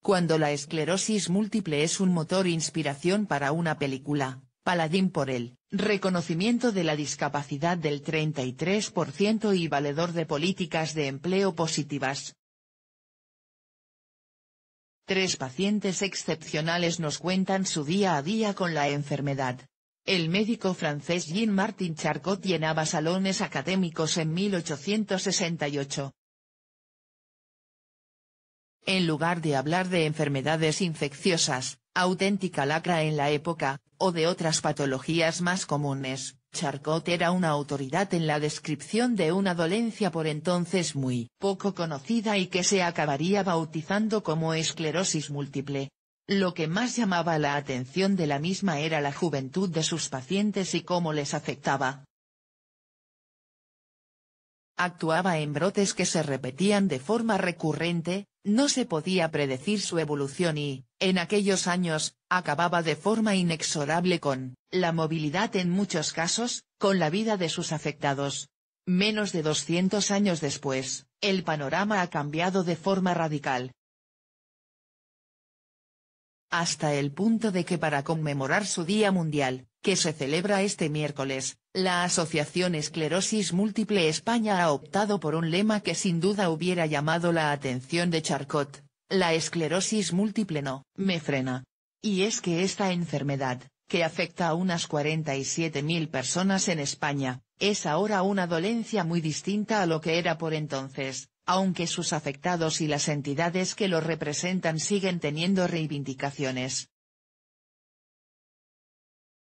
cuando la esclerosis múltiple es un motor inspiración para una película, paladín por el reconocimiento de la discapacidad del 33% y valedor de políticas de empleo positivas. 3 pacientes excepcionales nos cuentan su día a día con la enfermedad. El médico francés Jean-Martin Charcot llenaba salones académicos en 1868. En lugar de hablar de enfermedades infecciosas, auténtica lacra en la época, o de otras patologías más comunes, Charcot era una autoridad en la descripción de una dolencia por entonces muy poco conocida y que se acabaría bautizando como esclerosis múltiple. Lo que más llamaba la atención de la misma era la juventud de sus pacientes y cómo les afectaba. Actuaba en brotes que se repetían de forma recurrente, no se podía predecir su evolución y, en aquellos años, acababa de forma inexorable con la movilidad en muchos casos, con la vida de sus afectados. Menos de 200 años después, el panorama ha cambiado de forma radical. Hasta el punto de que para conmemorar su Día Mundial, que se celebra este miércoles, la Asociación Esclerosis Múltiple España ha optado por un lema que sin duda hubiera llamado la atención de Charcot: la esclerosis múltiple no me frena. Y es que esta enfermedad, que afecta a unas 47.000 personas en España, es ahora una dolencia muy distinta a lo que era por entonces, aunque sus afectados y las entidades que lo representan siguen teniendo reivindicaciones.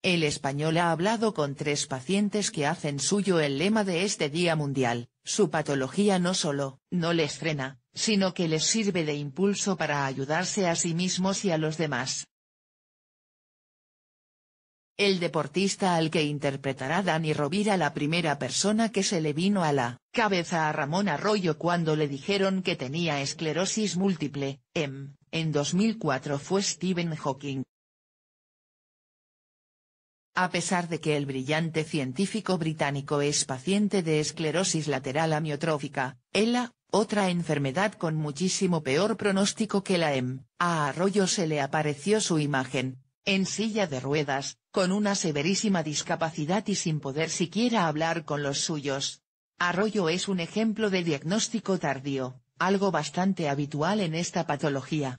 El Español ha hablado con 3 pacientes que hacen suyo el lema de este Día Mundial: su patología no solo no les frena, sino que les sirve de impulso para ayudarse a sí mismos y a los demás. El deportista al que interpretará Dani Rovira, la primera persona que se le vino a la cabeza a Ramón Arroyo cuando le dijeron que tenía esclerosis múltiple, en 2004 fue Stephen Hawking. A pesar de que el brillante científico británico es paciente de esclerosis lateral amiotrófica, ELA, otra enfermedad con muchísimo peor pronóstico que la EM, a Arroyo se le apareció su imagen, en silla de ruedas, con una severísima discapacidad y sin poder siquiera hablar con los suyos. Arroyo es un ejemplo de diagnóstico tardío, algo bastante habitual en esta patología.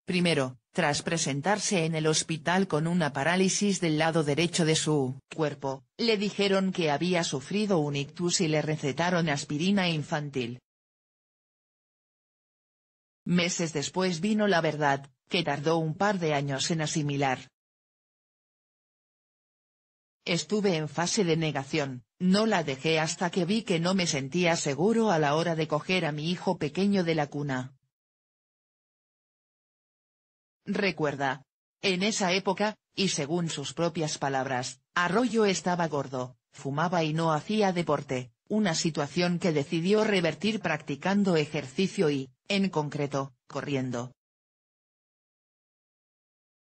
Primero, tras presentarse en el hospital con una parálisis del lado derecho de su cuerpo, le dijeron que había sufrido un ictus y le recetaron aspirina infantil. Meses después vino la verdad, que tardó un par de años en asimilar. Estuve en fase de negación, no la dejé hasta que vi que no me sentía seguro a la hora de coger a mi hijo pequeño de la cuna. Recuerda. En esa época, y según sus propias palabras, Arroyo estaba gordo, fumaba y no hacía deporte, una situación que decidió revertir practicando ejercicio y, en concreto, corriendo.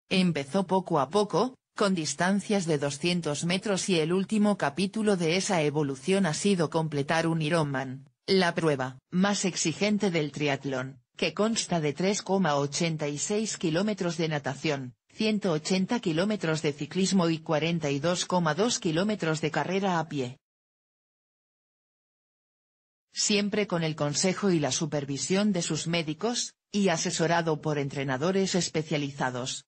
Empezó poco a poco, con distancias de 200 metros y el último capítulo de esa evolución ha sido completar un Ironman, la prueba más exigente del triatlón, que consta de 3,86 kilómetros de natación, 180 kilómetros de ciclismo y 42,2 kilómetros de carrera a pie. Siempre con el consejo y la supervisión de sus médicos, y asesorado por entrenadores especializados.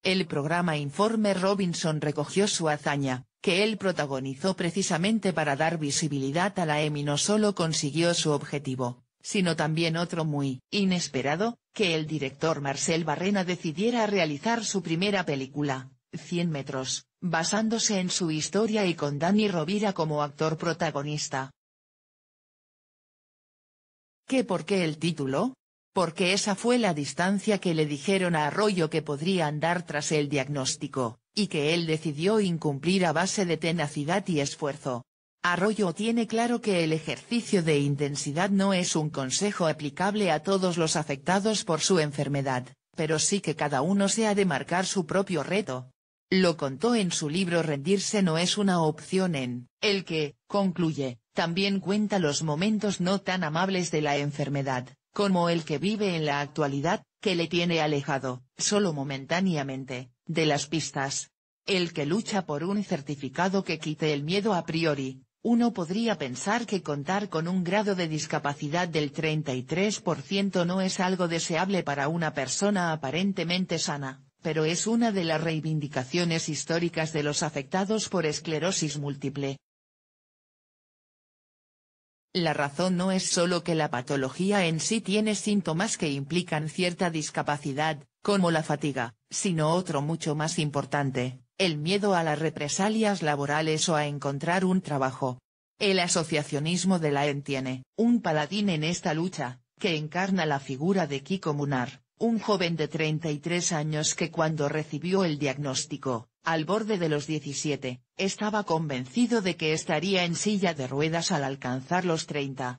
El programa Informe Robinson recogió su hazaña, que él protagonizó precisamente para dar visibilidad a la EM y no solo consiguió su objetivo, sino también otro muy inesperado, que el director Marcel Barrena decidiera realizar su primera película, 100 metros, basándose en su historia y con Dani Rovira como actor protagonista. ¿Qué por qué el título? Porque esa fue la distancia que le dijeron a Arroyo que podría andar tras el diagnóstico, y que él decidió incumplir a base de tenacidad y esfuerzo. Arroyo tiene claro que el ejercicio de intensidad no es un consejo aplicable a todos los afectados por su enfermedad, pero sí que cada uno se ha de marcar su propio reto. Lo contó en su libro Rendirse no es una opción, en el que, concluye, también cuenta los momentos no tan amables de la enfermedad, como el que vive en la actualidad, que le tiene alejado, solo momentáneamente, de las pistas. El que lucha por un certificado que quite el miedo a priori. Uno podría pensar que contar con un grado de discapacidad del 33% no es algo deseable para una persona aparentemente sana, pero es una de las reivindicaciones históricas de los afectados por esclerosis múltiple. La razón no es solo que la patología en sí tiene síntomas que implican cierta discapacidad, como la fatiga, sino otro mucho más importante: el miedo a las represalias laborales o a encontrar un trabajo. El asociacionismo de la EN tiene un paladín en esta lucha, que encarna la figura de Kiko Munar, un joven de 33 años que cuando recibió el diagnóstico, al borde de los 17, estaba convencido de que estaría en silla de ruedas al alcanzar los 30.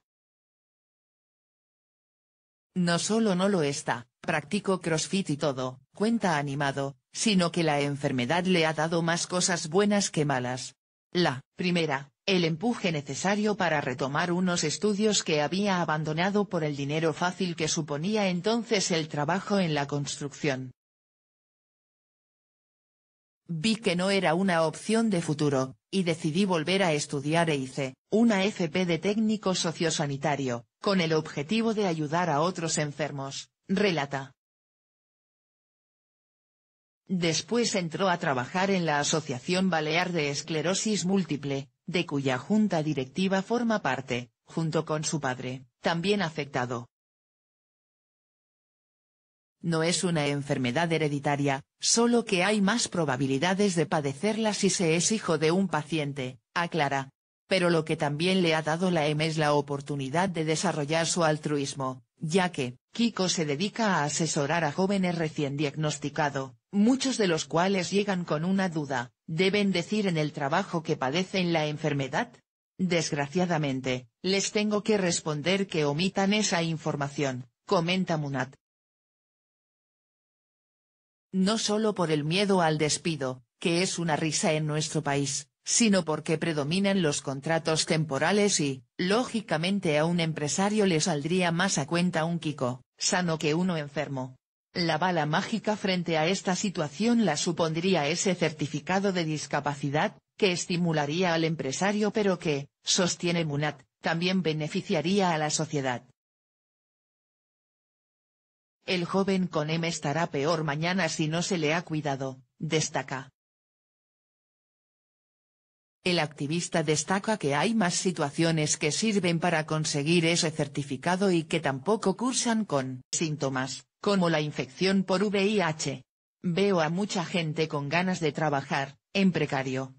No solo no lo está, practico CrossFit y todo, cuenta animado, sino que la enfermedad le ha dado más cosas buenas que malas. La primera, el empuje necesario para retomar unos estudios que había abandonado por el dinero fácil que suponía entonces el trabajo en la construcción. Vi que no era una opción de futuro, y decidí volver a estudiar e hice una FP de técnico sociosanitario, con el objetivo de ayudar a otros enfermos, relata. Después entró a trabajar en la Asociación Balear de Esclerosis Múltiple, de cuya junta directiva forma parte, junto con su padre, también afectado. No es una enfermedad hereditaria, solo que hay más probabilidades de padecerla si se es hijo de un paciente, aclara. Pero lo que también le ha dado la EM es la oportunidad de desarrollar su altruismo, ya que Kiko se dedica a asesorar a jóvenes recién diagnosticados, muchos de los cuales llegan con una duda: ¿deben decir en el trabajo que padecen la enfermedad? Desgraciadamente, les tengo que responder que omitan esa información, comenta Munat. No solo por el miedo al despido, que es una risa en nuestro país, sino porque predominan los contratos temporales y, lógicamente, a un empresario le saldría más a cuenta un Kiko sano que uno enfermo. La bala mágica frente a esta situación la supondría ese certificado de discapacidad, que estimularía al empresario pero que, sostiene Munat, también beneficiaría a la sociedad. El joven con EM estará peor mañana si no se le ha cuidado, destaca. El activista destaca que hay más situaciones que sirven para conseguir ese certificado y que tampoco cursan con síntomas, como la infección por VIH. Veo a mucha gente con ganas de trabajar, en precario.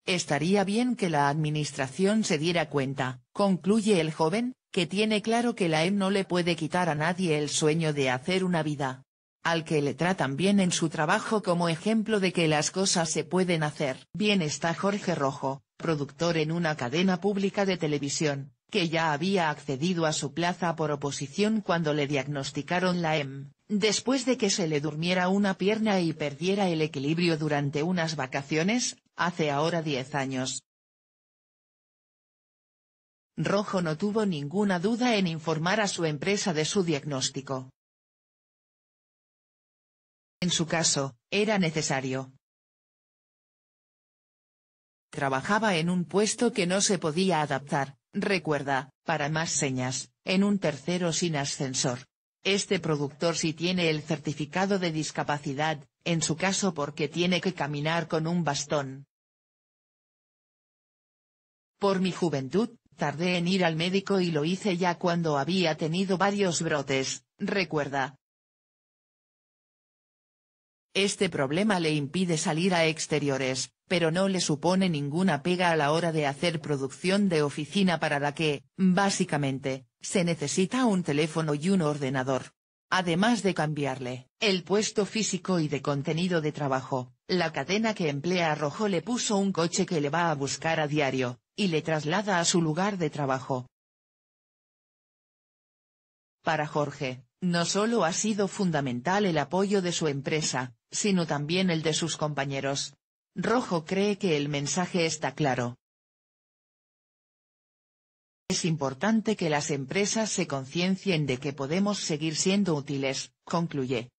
Estaría bien que la administración se diera cuenta, concluye el joven, que tiene claro que la EM no le puede quitar a nadie el sueño de hacer una vida. Al que le tratan bien en su trabajo como ejemplo de que las cosas se pueden hacer bien está Jorge Rojo, productor en una cadena pública de televisión, que ya había accedido a su plaza por oposición cuando le diagnosticaron la EM, después de que se le durmiera una pierna y perdiera el equilibrio durante unas vacaciones, hace ahora 10 años. Rojo no tuvo ninguna duda en informar a su empresa de su diagnóstico. En su caso, era necesario. Trabajaba en un puesto que no se podía adaptar, recuerda, para más señas, en un tercero sin ascensor. Este productor sí tiene el certificado de discapacidad, en su caso porque tiene que caminar con un bastón. Por mi juventud, tardé en ir al médico y lo hice ya cuando había tenido varios brotes, recuerda. Este problema le impide salir a exteriores, pero no le supone ninguna pega a la hora de hacer producción de oficina para la que, básicamente, se necesita un teléfono y un ordenador. Además de cambiarle el puesto físico y de contenido de trabajo, la cadena que emplea a Rojo le puso un coche que le va a buscar a diario, y le traslada a su lugar de trabajo. Para Jorge, no solo ha sido fundamental el apoyo de su empresa, sino también el de sus compañeros. Rojo cree que el mensaje está claro: Es importante que las empresas se conciencien de que podemos seguir siendo útiles, concluye.